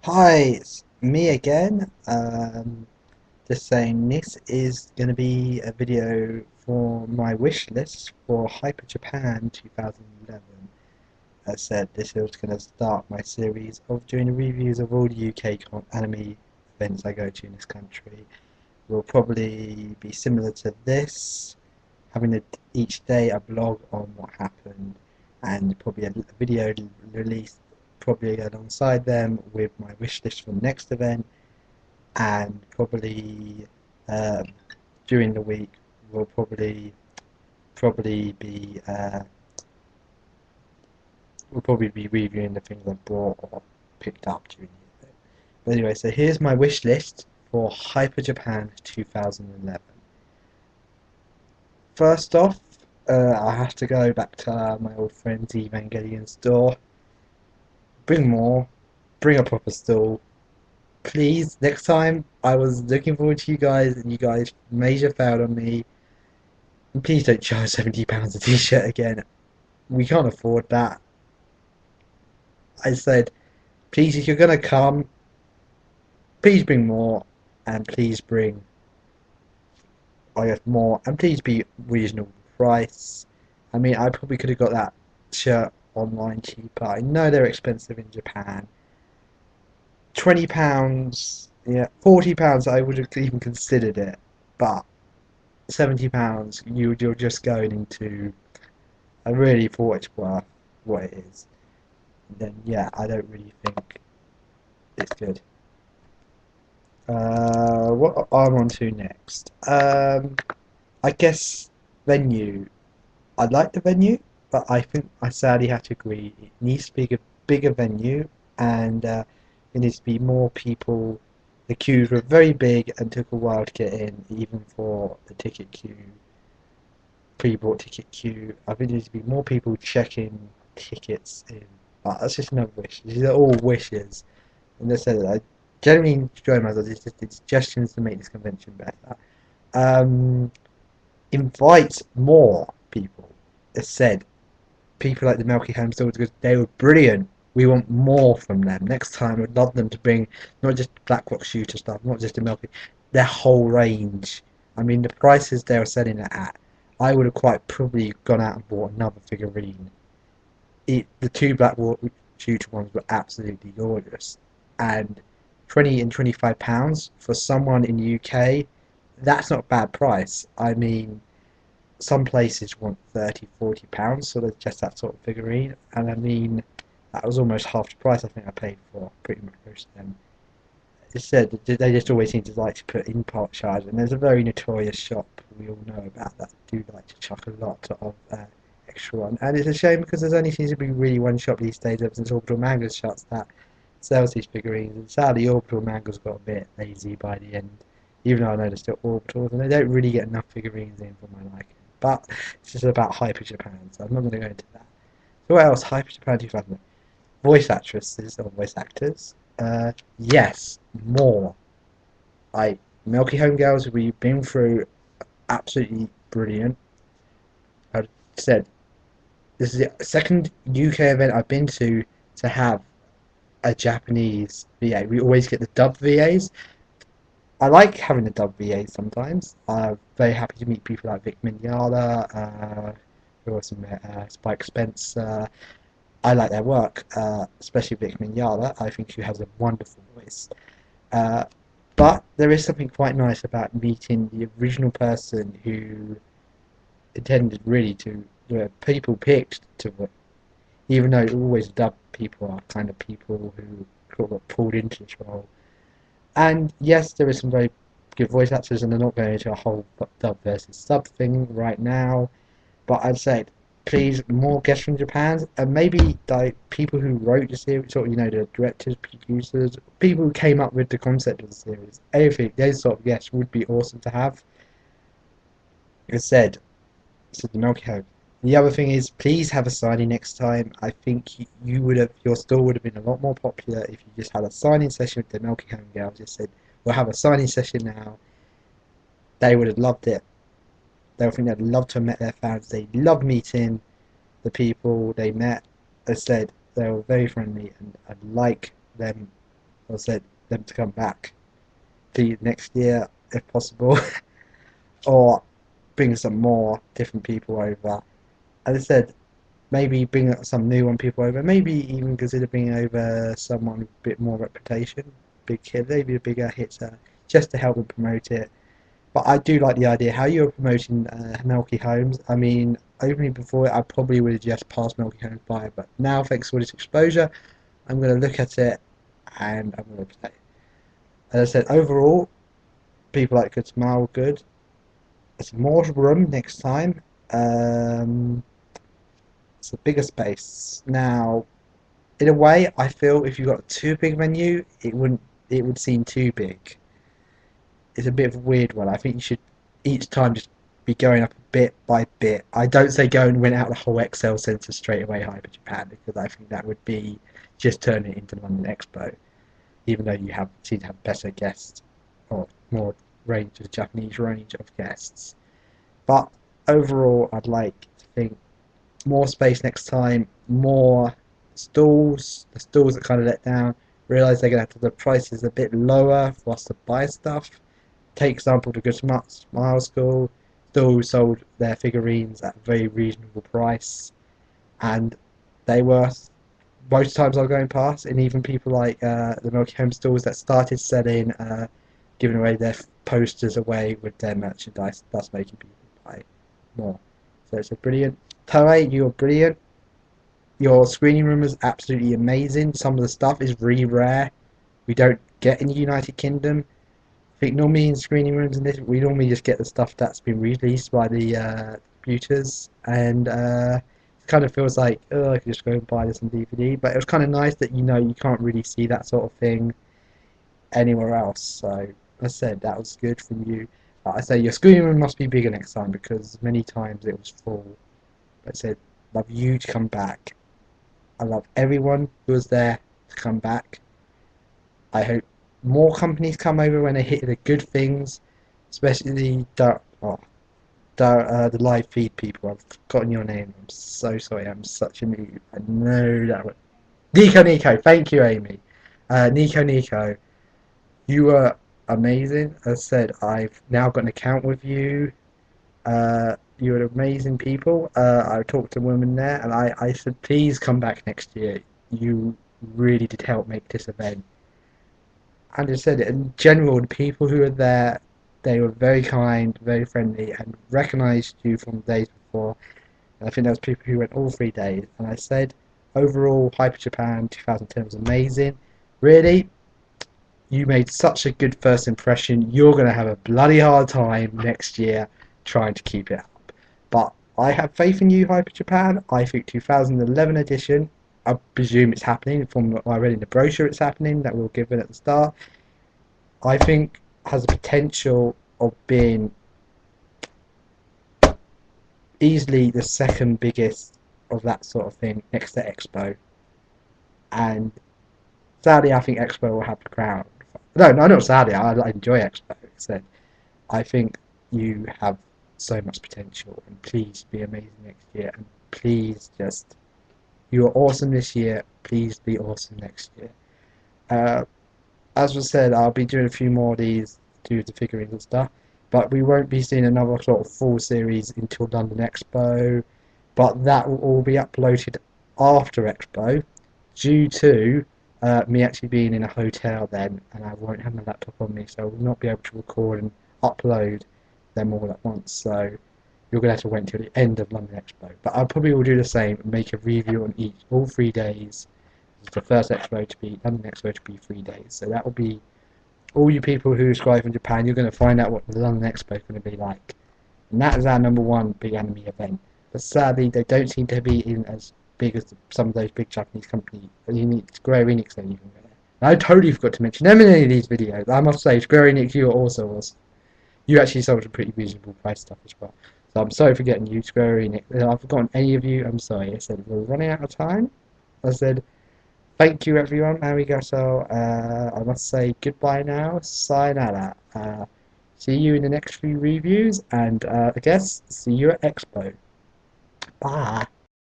Hi, it's me again. Just saying this is going to be a video for my wish list for Hyper Japan 2011. As said, this is going to start my series of doing reviews of all the UK anime events I go to in this country. Will probably be similar to this, having each day a blog on what happened and probably a video released probably alongside them with my wish list for the next event, and probably um, during the week we'll probably be reviewing the things I bought or picked up during the event. But anyway, so here's my wish list for Hyper Japan 2011. First off, I have to go back to my old friend's Evangelion store. Bring more. Bring a proper stall. Please, next time I was looking forward to you guys and you guys major failed on me. And please don't charge £70 a t-shirt again. We can't afford that. I said, please, if you're gonna come, please bring more, and please bring, I guess, more, and please be reasonable price. I mean, I probably could have got that shirt online cheaper. I know they're expensive in Japan. £20, yeah, £40, I would have even considered it, but £70, you're just going into. I really thought it's worth what it is. And then yeah, I don't really think it's good. What I'm on to next? I guess venue. I like the venue, but I think I sadly have to agree. It needs to be a bigger venue, and it needs to be more people. The queues were very big and took a while to get in, even for the ticket queue, pre-bought ticket queue. I think there needs to be more people checking tickets in. But that's just another wish. These are all wishes. And they said I generally enjoy myself. It's just suggestions to make this convention better. Um, invite more people. As said, people like the Melky Home Stores because they were brilliant. We want more from them. Next time, I'd love them to bring not just Black Rock Shooter stuff, not just the Melky, their whole range. I mean, the prices they were selling it at, I would have quite probably gone out and bought another figurine. The two Black Rock Shooter ones were absolutely gorgeous, and £20 and £25 for someone in the UK, that's not a bad price. I mean, some places want £30, £40 for just that sort of figurine, and I mean that was almost half the price I think I paid for pretty much most of them. It said they just always seem to like to put import charge, and there's a very notorious shop we all know about that do like to chuck a lot of extra on, and it's a shame because there's only seems to be really one shop these days ever since Orbital Mangas shuts that sells these figurines, and sadly Orbital Mangas got a bit lazy by the end, even though I know they're still Orbitals, and they don't really get enough figurines in for my liking. But it's just about Hyper Japan, so I'm not going to go into that. So what else? Hyper Japan 2000. Voice actresses or voice actors. Yes, more. Like Milky Home Girls, we've been through absolutely brilliant. I said this is the second UK event I've been to have a Japanese VA. We always get the dub VAs. I like having the dub VAs sometimes. I'm very happy to meet people like Vic Mignogna, who else I met, Spike Spencer. I like their work, especially Vic Mignogna. I think she has a wonderful voice. Uh, but there is something quite nice about meeting the original person who intended really to, people picked to, even though always dub people are kind of people who got pulled into this role. And yes, there is some very good voice actors, and they're not going into a whole dub versus sub thing right now. But I'd say, please, more guests from Japan, and maybe like people who wrote the series, sort of, the directors, producers, people who came up with the concept of the series. Anything, those sort of guests would be awesome to have. Like I said the Milky Home. The other thing is, please have a signing next time. I think you would have, your store would have been a lot more popular if you just had a signing session with the Milky Home girls. Just said, we'll have a signing session now. They would have loved it. They would think they'd love to have met their fans. They love meeting the people they met. As said, they were very friendly, and I'd like them I said them to come back the next year if possible, or bring some more different people over. As I said, maybe bring some new one people over. Maybe even consider bringing over someone with a bit more reputation, big hit, maybe a bigger hitter, just to help them promote it. But I do like the idea how you're promoting Milky Holmes. I mean, opening before it, I probably would have just passed Milky Holmes by, but now thanks to all this exposure, I'm going to look at it and I'm going to play. As I said, overall, people like Good Smile, good. There's more room next time. It's a bigger space. Now, in a way, I feel if you got a too big menu, it would seem too big. It's a bit of a weird one. I think you should each time just be going up bit by bit. I don't say go and rent out the whole Excel centre straight away, Hyper Japan, because I think that would be just turning it into London Expo. Even though you have seem to have better guests or more range of Japanese range of guests. But overall, I'd like to think more space next time, more stalls. The stalls that kind of let down. Realise they're going to have the prices a bit lower for us to buy stuff. Take example the Good Smile School. Still sold their figurines at a very reasonable price, and they were most times I was going past, and even people like the Milky Home stores that started selling, giving away their posters away with their merchandise, thus making people buy more. So it's a brilliant. Toei, you're brilliant. Your screening room is absolutely amazing. Some of the stuff is really rare. We don't get in the United Kingdom. I think normally in screening rooms and this, we normally just get the stuff that's been released by the computers, and it kind of feels like, oh, I could just go and buy this on DVD. But it was kind of nice that you can't really see that sort of thing anywhere else. So I said that was good from you. I say your screening room must be bigger next time because many times it was full. But I said, love you to come back. I love everyone who was there to come back. I hope more companies come over when they hit the good things, especially the live feed people. I've forgotten your name. I'm so sorry. I'm such a noob. I know that one. Nico. Thank you, Amy. Nico. You were amazing. As I said, I've now got an account with you. You're amazing people. I talked to women there, and I said, please come back next year. You really did help make this event. And I said, in general, the people who were there, they were very kind, very friendly, and recognised you from the days before. And I think there was people who went all 3 days. And I said, overall, Hyper Japan 2010 was amazing. Really, you made such a good first impression. You're going to have a bloody hard time next year trying to keep it up. But I have faith in you, Hyper Japan. I think 2011 edition, I presume it's happening. From what I read in the brochure, it's happening, that we'll give it at the start. I think has the potential of being easily the second biggest of that sort of thing next to Expo. And sadly, I think Expo will have the crown. No, not sadly. I enjoy Expo. So I think you have so much potential, and please be amazing next year. And please just, you are awesome this year. Please be awesome next year. As was said, I'll be doing a few more of these to do the figurines and stuff, but we won't be seeing another sort of full series until London Expo. But that will all be uploaded after Expo, due to me actually being in a hotel then, and I won't have my laptop on me, so I will not be able to record and upload them all at once. So you're going to have to wait until the end of London Expo. But I probably will do the same and make a review on all 3 days. The first Expo to be London Expo to be 3 days. So that will be all you people who subscribe from Japan. You're going to find out what the London Expo is going to be like, and that is our #1 big anime event. But sadly, they don't seem to be in as big as some of those big Japanese companies. Square Enix are even there. And I totally forgot to mention them in any of these videos. I must say, Square Enix, you are also awesome. You actually sold some pretty reasonable price stuff as well. So I'm sorry for getting you, Square Enix. If I've forgotten any of you, I'm sorry. I said we're running out of time. I said thank you everyone, arigato. I must say goodbye now, sayonara. See you in the next few reviews, and I guess see you at Expo. Bye.